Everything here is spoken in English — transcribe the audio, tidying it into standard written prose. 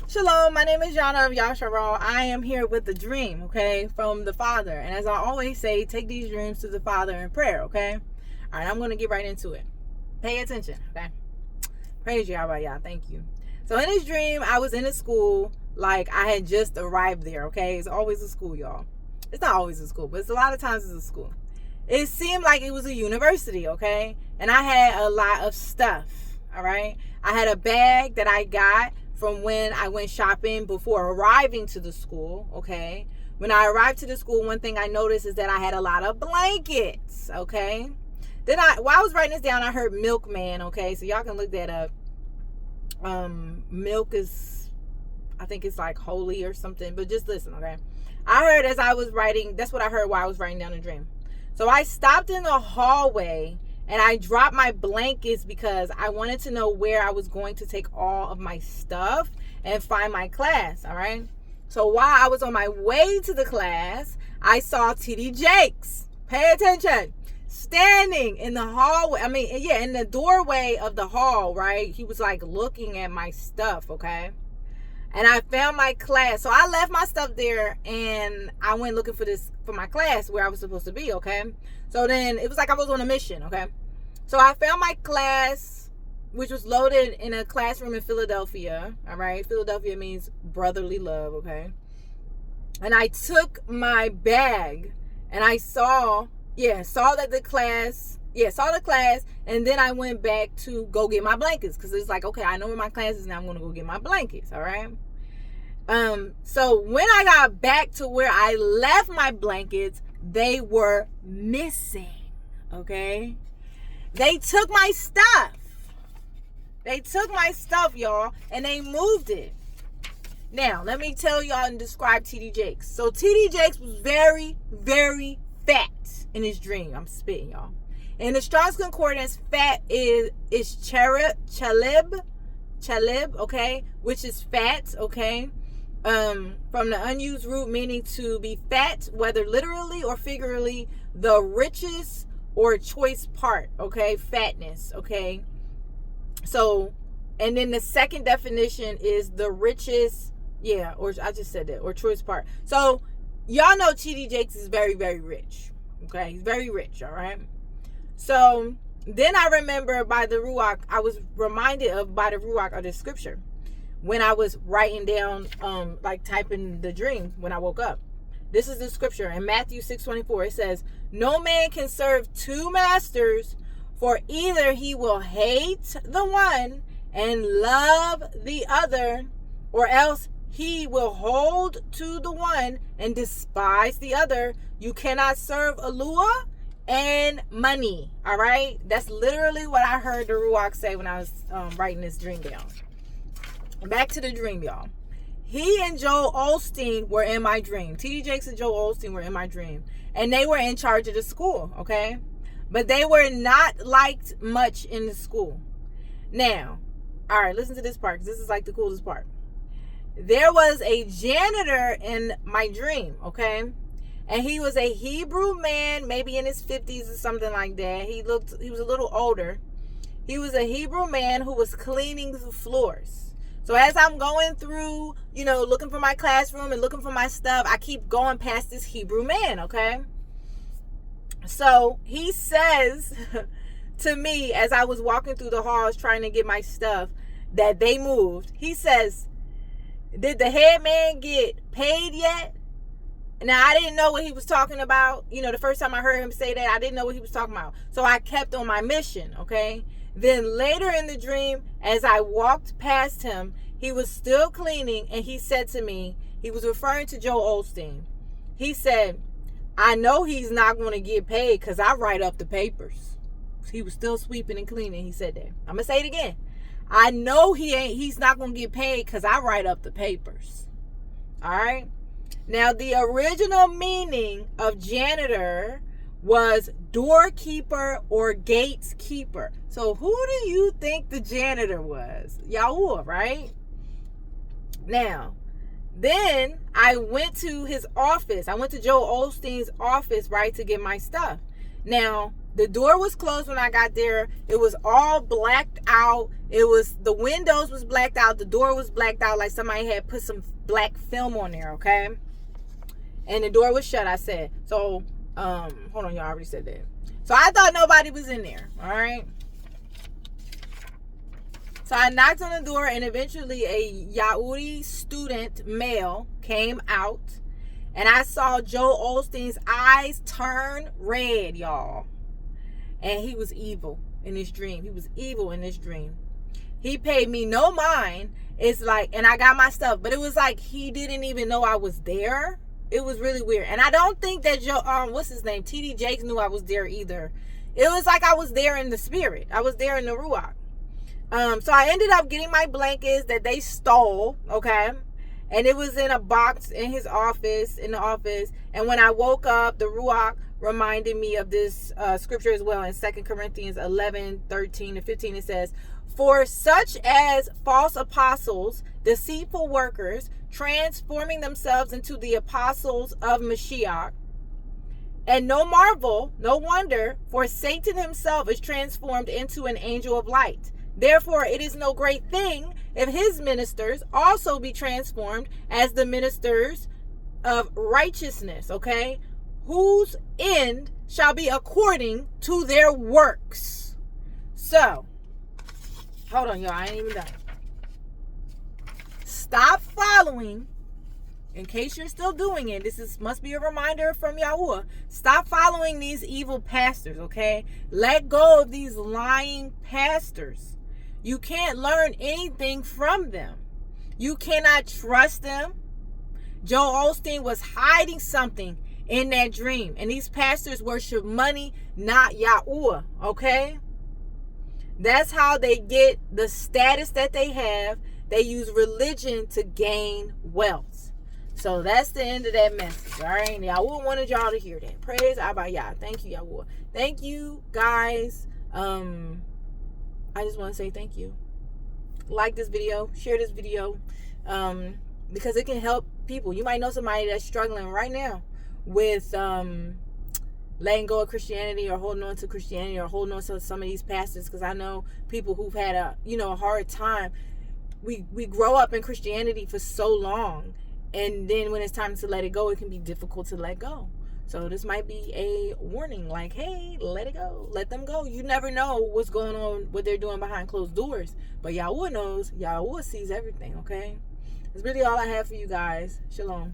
Shalom, my name is Yana of Yashar'al. I am here with a dream, okay, from the Father. And as I always say, take these dreams to the Father in prayer, okay? All right, I'm going to get right into it. Pay attention, okay? Praise Yahuah, thank you. So in this dream, I was in a school, like I had just arrived there, okay? It's always a school, y'all. It's not always a school, but it's a lot of times it's a school. It seemed like it was a university, okay? And I had a lot of stuff, all right? I had a bag that I got from when I went shopping before arriving to the school, okay? When I arrived to the school, one thing I noticed is that I had a lot of blankets, okay? Then while I was writing this down, I heard milkman, okay? So y'all can look that up. Milk is, I think it's like holy or something, but just listen, okay? I heard as I was writing, that's what I heard while I was writing down the dream. So I stopped in the hallway and I dropped my blankets because I wanted to know where I was going to take all of my stuff and find my class, all right? So while I was on my way to the class, I saw T.D. Jakes, pay attention, standing in the hallway. In the doorway of the hall, right? He was like looking at my stuff, okay? And I found my class. So I left my stuff there and I went looking for my class where I was supposed to be, okay? So then it was like I was on a mission, okay? So I found my class, which was loaded in a classroom in Philadelphia, all right? Philadelphia means brotherly love, okay? And I took my bag and I saw the class, and then I went back to go get my blankets because it's like, okay, I know where my class is now. I'm going to go get my blankets, all right? So when I got back to where I left my blankets, they were missing, okay? They took my stuff. Y'all, and they moved it. Now, let me tell y'all and describe T.D. Jakes. So T.D. Jakes was very, very fat in his dream. I'm spitting, y'all. In the Strong's Concordance, fat is chalib, okay, which is fat, okay, from the unused root meaning to be fat, whether literally or figuratively, the richest or choice part, okay, fatness, okay. So, and then the second definition is the richest, or I just said that, or choice part. So, y'all know T.D. Jakes is very, very rich, okay, he's very rich, all right. So then I remember by the Ruach, I was reminded by the Ruach of the scripture when I was writing down, like typing the dream when I woke up. This is the scripture in Matthew 6:24. It says, "No man can serve two masters, for either he will hate the one and love the other, or else he will hold to the one and despise the other. You cannot serve Yahuah and money." All right, that's literally what I heard the Ruach say when I was writing this dream down. Back to the dream, y'all. He and Joel Olsteen were in my dream. T.D. Jakes and Joel Olsteen were in my dream, and they were in charge of the school, okay? But they were not liked much in the school. Now, all right, listen to this part, because this is like the coolest part. There was a janitor in my dream, okay? And he was a Hebrew man, maybe in his 50s or something like that. He was a little older. He was a Hebrew man who was cleaning the floors. So as I'm going through, looking for my classroom and looking for my stuff, I keep going past this Hebrew man, okay? So he says to me as I was walking through the halls trying to get my stuff that they moved. He says, "Did the head man get paid yet?" Now, I didn't know what he was talking about. The first time I heard him say that, I didn't know what he was talking about. So I kept on my mission, okay? Then later in the dream, as I walked past him, he was still cleaning, and he said to me, he was referring to Joel Olsteen. He said, "I know he's not going to get paid because I write up the papers." He was still sweeping and cleaning. He said that. I'm going to say it again. "I know he's not going to get paid because I write up the papers." All right? Now, the original meaning of janitor was doorkeeper or gatekeeper. So who do you think the janitor was? Yahuah, right? Now, then I went to his office. I went to Joel Olstein's office, right, to get my stuff. Now, The door was closed when I got there. It was all blacked out. The windows was blacked out. The door was blacked out, like somebody had put some black film on there, okay? And the door was shut, I said. So, hold on, y'all, I already said that. So I thought nobody was in there, all right? So I knocked on the door, and eventually a Yahuah student male came out, and I saw Joe Olsteen's eyes turn red, y'all. And he was evil in this dream. He was evil in this dream. He paid me no mind. It's like, and I got my stuff, but it was like he didn't even know I was there. It was really weird. And I don't think that Joe, what's his name? TD Jakes knew I was there either. It was like I was there in the spirit. I was there in the Ruach. So I ended up getting my blankets that they stole, okay? And it was in a box in his office, in the office. And when I woke up, the Ruach reminded me of this scripture as well in 2 Corinthians 11:13-15. It says, "For such as false apostles, deceitful workers, transforming themselves into the apostles of Mashiach. And no marvel, no wonder, for Satan himself is transformed into an angel of light. Therefore, it is no great thing if his ministers also be transformed as the ministers of righteousness," okay? "Whose end shall be according to their works." So, hold on, y'all. I ain't even done. Stop following. In case you're still doing it, must be a reminder from Yahuah. Stop following these evil pastors, okay? Let go of these lying pastors. You can't learn anything from them. You cannot trust them. Joe Olsteen was hiding something in that dream. And these pastors worship money, not Yahuah, okay? That's how they get the status that they have. They use religion to gain wealth. So that's the end of that message, all right? Yahuah wanted y'all to hear that. Praise Abba Yah. Thank you, Yahuah. Thank you, guys. I just want to say thank you. Like this video. Share this video. Because it can help people. You might know somebody that's struggling right now with letting go of Christianity or holding on to Christianity or holding on to some of these pastors. Because I know people who've had a hard time. We grow up in Christianity for so long. And then when it's time to let it go, it can be difficult to let go. So this might be a warning, like, hey, let it go. Let them go. You never know what's going on, what they're doing behind closed doors. But Yahuah knows. Yahuah sees everything, okay? That's really all I have for you guys. Shalom.